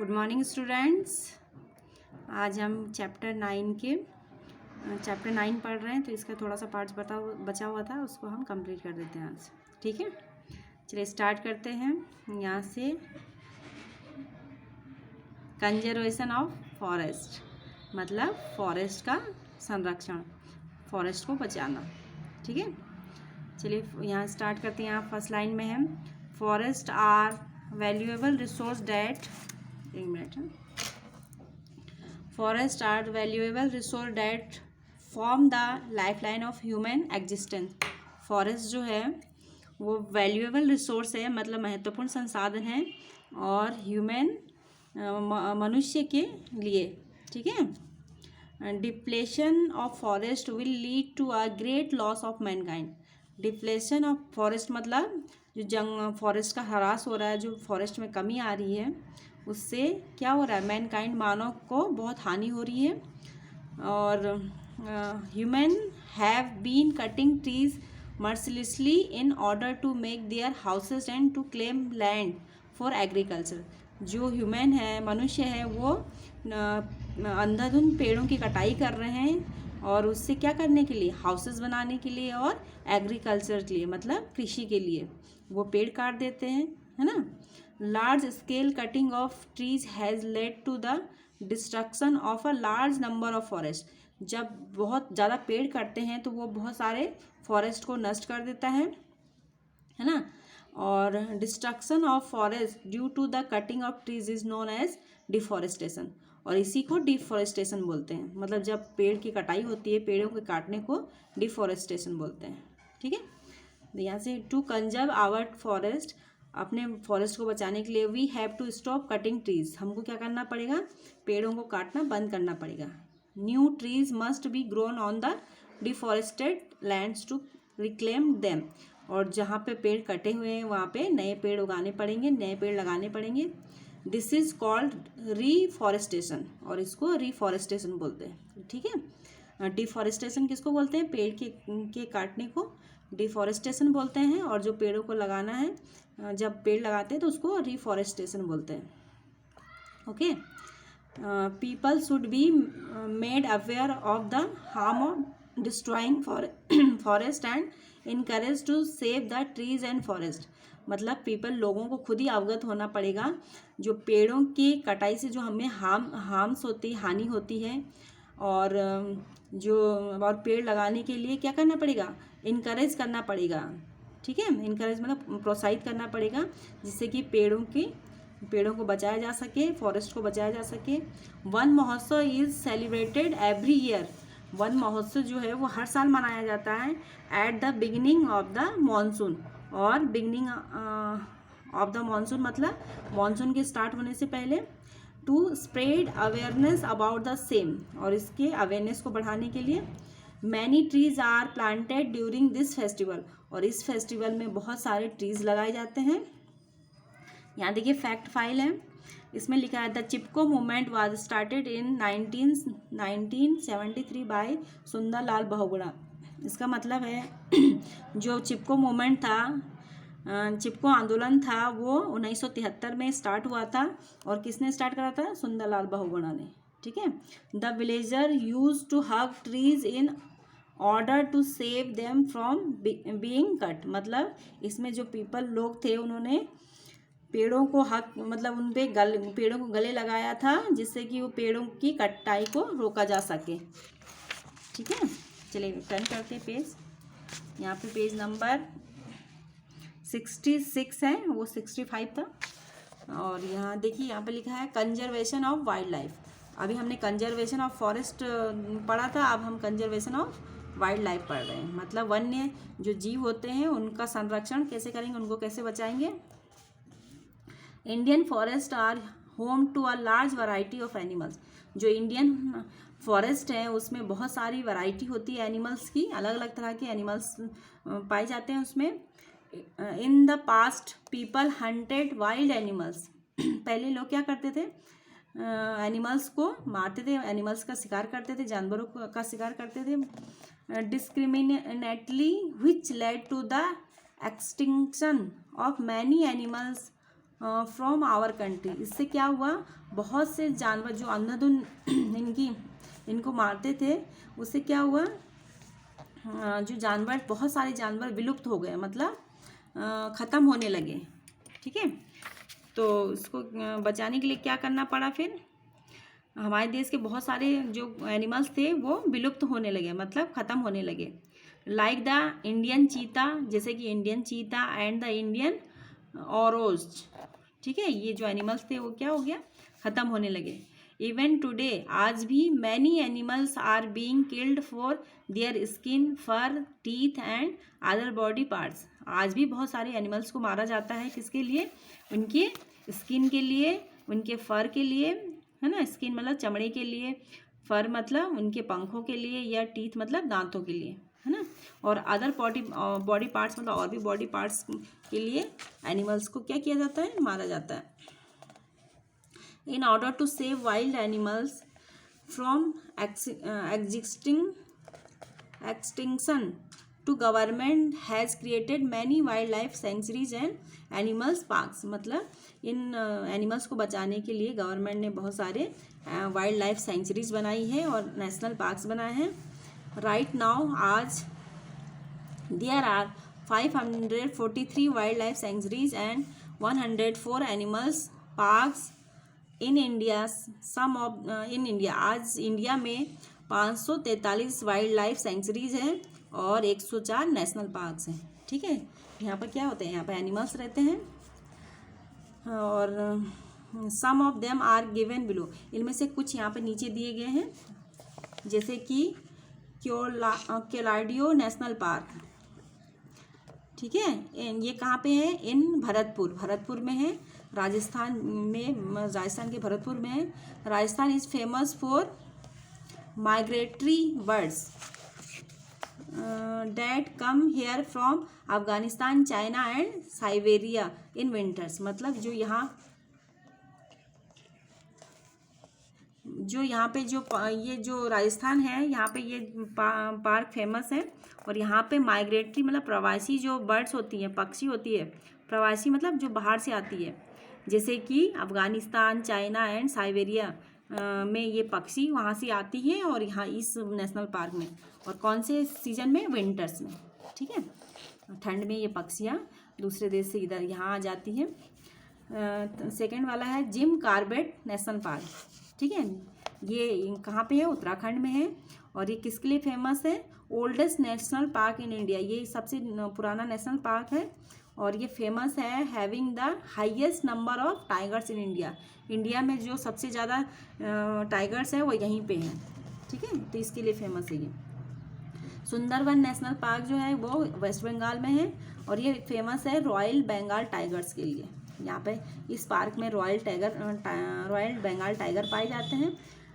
Good morning students. आज हम chapter 9 पढ़ रहे हैं, तो इसका थोड़ा सा पार्ट्स बचा हुआ था, उसको हम कंप्लीट कर देते हैं आज। ठीक है, चलिए स्टार्ट करते हैं यहाँ से। कंजर्वेशन ऑफ फॉरेस्ट मतलब फॉरेस्ट का संरक्षण, फॉरेस्ट को बचाना। ठीक है, चलिए यहाँ स्टार्ट करते हैं। यहाँ फर्स्ट लाइन में है forest are valuable resource that, एक मिनट है, forest are valuable resource that form the lifeline of human existence. Forest जो है वो वैल्यूएबल रिसोर्स है, मतलब महत्वपूर्ण संसाधन है और ह्यूमन मनुष्य के लिए। ठीक है, depletion of forest will lead to a great loss of mankind. Depletion of forest मतलब जो फॉरेस्ट का ह्रास हो रहा है, जो फॉरेस्ट में कमी आ रही है, उससे क्या हो रहा है, मैनकाइंड मानव को बहुत हानि हो रही है। और human have been cutting trees mercilessly in order to make their houses and to claim land for agriculture. जो ह्यूमन है, मनुष्य है, वो अंधाधुंध पेड़ों की कटाई कर रहे हैं और उससे क्या करने के लिए, हाउसेस बनाने के लिए और एग्रीकल्चर के लिए, मतलब कृषि के लिए वो पेड़ काट देते हैं, है ना। Large scale cutting of trees has led to the destruction of a large number of forest. जब बहुत ज़्यादा पेड़ काटते हैं तो वो बहुत सारे फॉरेस्ट को नष्ट कर देता है ना। और destruction of forest due to the cutting of trees is known as deforestation, और इसी को डिफॉरेस्टेशन बोलते हैं। मतलब जब पेड़ की कटाई होती है, पेड़ों के काटने को डिफॉरेस्टेशन बोलते हैं। ठीक है, यहाँ से टू कंजर्व आवर फॉरेस्ट, अपने फॉरेस्ट को बचाने के लिए we have to stop cutting trees, हमको क्या करना पड़ेगा, पेड़ों को काटना बंद करना पड़ेगा। New trees must be grown on the deforested lands to reclaim them, और जहाँ पे पेड़ कटे हुए हैं वहाँ पे नए पेड़ उगाने पड़ेंगे, नए पेड़ लगाने पड़ेंगे। दिस इज कॉल्ड रीफॉरेस्टेशन, और इसको रीफॉरेस्टेशन बोलते हैं। ठीक है, डिफॉरेस्टेशन किसको बोलते हैं, पेड़ के काटने को डिफॉरेस्टेशन बोलते हैं, और जो पेड़ों को लगाना है, जब पेड़ लगाते हैं तो उसको रिफॉरेस्टेशन बोलते हैं। Okay, people should be made aware of the harm of destroying forest and encourage to save the trees and forest. मतलब पीपल, लोगों को खुद ही अवगत होना पड़ेगा जो पेड़ों की कटाई से जो हमें हार्म्स होती, हानि होती है, और और पेड़ लगाने के लिए क्या करना पड़ेगा, इनकरेज करना पड़ेगा। ठीक है, इनकरेज मतलब प्रोत्साहित करना पड़ेगा, जिससे कि पेड़ों को बचाया जा सके, फॉरेस्ट को बचाया जा सके। Van Mahotsav is celebrated every year. Van Mahotsav जो है वो हर साल मनाया जाता है at the beginning of the monsoon, और बिगिनिंग ऑफ द मानसून मतलब मानसून के स्टार्ट होने से पहले, to spread awareness about the same, और इसके अवेयरनेस को बढ़ाने के लिए many trees are planted during this festival, और इस फेस्टिवल में बहुत सारे ट्रीज लगाए जाते हैं। यहाँ देखिए फैक्ट फाइल है, इसमें लिखा है the Chipko movement was started in 1973 by Sunderlal Bahuguna. इसका मतलब है जो चिपको मूवमेंट था, चिपको आंदोलन था, वो 1973 में स्टार्ट हुआ था, और किसने स्टार्ट करा था, सुंदरलाल बहुगुणा ने। ठीक है, the villager use to hug trees in order to save them from being cut. मतलब इसमें जो पीपल लोग थे, उन्होंने पेड़ों को मतलब उन पे पेड़ों को गले लगाया था, जिससे कि वो पेड़ों की कटाई को रोका जा सके। ठीक है, चलिए टर्न करते हैं पेज। यहाँ पे पेज नंबर 66 है, वो 65 था। और यहाँ देखिए, यहाँ पे लिखा है कंजर्वेशन ऑफ वाइल्ड लाइफ। अभी हमने कंजर्वेशन ऑफ फॉरेस्ट पढ़ा था, अब हम कंजर्वेशन ऑफ वाइल्ड लाइफ पढ़ रहे हैं। मतलब वन्य जो जीव होते हैं उनका संरक्षण कैसे करेंगे, उनको कैसे बचाएंगे। Indian forest are home to a large variety of animals. जो इंडियन फॉरेस्ट है उसमें बहुत सारी वैरायटी होती है एनिमल्स की, अलग अलग तरह के एनिमल्स पाए जाते हैं उसमें। In the past people hunted wild animals. पहले लोग क्या करते थे, एनिमल्स को मारते थे, एनिमल्स का शिकार करते थे, जानवरों का शिकार करते थे discriminately, which led to the extinction of many animals from our country. इससे क्या हुआ, बहुत से जानवर जो अंधाधुंध इनको मारते थे, उससे क्या हुआ, जो जानवर, बहुत सारे जानवर विलुप्त हो गए, मतलब ख़त्म होने लगे। ठीक है, तो इसको बचाने के लिए क्या करना पड़ा, फिर हमारे देश के बहुत सारे जो एनिमल्स थे वो विलुप्त होने लगे, मतलब ख़त्म होने लगे। लाइक द इंडियन चीता, जैसे कि इंडियन चीता एंड द इंडियन औरोज। ठीक है, ये जो एनिमल्स थे वो क्या हो गया, ख़त्म होने लगे। इवन टुडे, आज भी many animals are being killed for their skin, fur, teeth and other body parts. आज भी बहुत सारे एनिमल्स को मारा जाता है, किसके लिए, उनके स्किन के लिए, उनके फर के लिए, है ना, स्किन मतलब चमड़े के लिए, फर मतलब उनके पंखों के लिए, या टीथ मतलब दांतों के लिए, है ना, और अदर बॉडी पार्ट्स मतलब और भी बॉडी पार्ट्स के लिए एनिमल्स को क्या किया जाता है, मारा जाता है। In order to save wild animals from extinction to government has created many wild life sanctuaries and animals parks. मतलब इन एनिमल्स को बचाने के लिए गवर्नमेंट ने बहुत सारे वाइल्ड लाइफ सेंचुरीज बनाई है और नेशनल पार्क्स बनाए हैं। राइट नाउ आज there are 543 wild life sanctuaries and 104 animals parks in India. In India, आज इंडिया में 543 वाइल्ड लाइफ सेंचुरीज हैं और 104 नेशनल पार्क्स हैं। ठीक है, यहाँ पर क्या होते हैं, यहाँ पर एनिमल्स रहते हैं और some of them are given below. इनमें से कुछ यहाँ पर नीचे दिए गए हैं, जैसे कि केलाडियो नेशनल पार्क। ठीक है, ये कहाँ पे है, इन भरतपुर में है, राजस्थान के भरतपुर में है। Rajasthan is famous for migratory birds that come here from Afghanistan, China and Siberia in winters. मतलब जो यहाँ पे ये जो राजस्थान है, यहाँ पे ये पार्क फेमस है। और यहाँ पे माइग्रेटरी मतलब प्रवासी जो बर्ड्स होती हैं, पक्षी होती है, प्रवासी मतलब जो बाहर से आती है, जैसे कि अफगानिस्तान, चाइना एंड साइबेरिया में ये पक्षी वहाँ से आती है और यहाँ इस नेशनल पार्क में। और कौन से सीजन में, विंटर्स में। ठीक है, ठंड में ये पक्षियाँ दूसरे देश से इधर यहाँ आ जाती हैं। सेकंड वाला है जिम कॉर्बेट नेशनल पार्क। ठीक है, ये कहाँ पे है, उत्तराखंड में है। और ये किसके लिए फेमस है, oldest national park in India. ये सबसे पुराना नेशनल पार्क है और ये फेमस है having the highest number of tigers in India. India में जो सबसे ज़्यादा टाइगर्स है वो यहीं पे हैं। ठीक है, तो इसके लिए फेमस है ये। सुंदरवन नेशनल पार्क जो है वो वेस्ट बंगाल में है और ये फेमस है रॉयल बंगाल टाइगर्स के लिए। यहाँ पे इस पार्क में रॉयल बंगाल टाइगर पाए जाते हैं।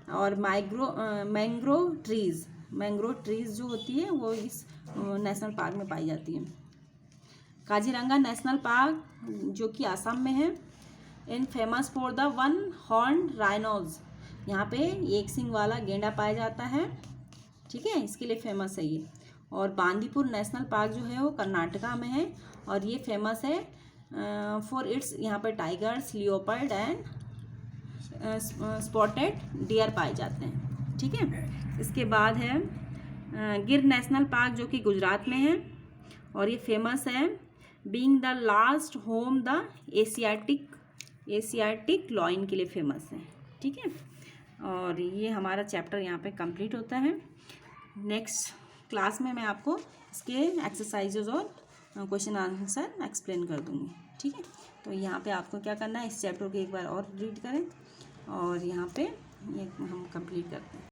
और मैंग्रोव ट्रीज़ जो होती है वो इस नेशनल पार्क में पाई जाती है। काजीरंगा नेशनल पार्क जो कि आसाम में है, in famous for the one horn rhinos. यहाँ पे एक सिंग वाला गेंडा पाया जाता है। ठीक है, इसके लिए फेमस है ये। और बांदीपुर नेशनल पार्क जो है वो कर्नाटका में है और ये फेमस है फॉर इट्स, यहाँ पर tigers, leopard and spotted deer पाए जाते हैं। ठीक है, इसके बाद है गिर नेशनल पार्क जो कि गुजरात में है और ये फेमस है being the last home the Asiatic lion के लिए फेमस है। ठीक है, और ये हमारा चैप्टर यहाँ पे कंप्लीट होता है। नेक्स्ट क्लास में मैं आपको इसके एक्सरसाइजेज और क्वेश्चन आंसर एक्सप्लेन कर दूँगी। ठीक है, तो यहाँ पे आपको क्या करना है, इस चैप्टर को एक बार और रीड करें और यहाँ पे ये हम कंप्लीट करते हैं।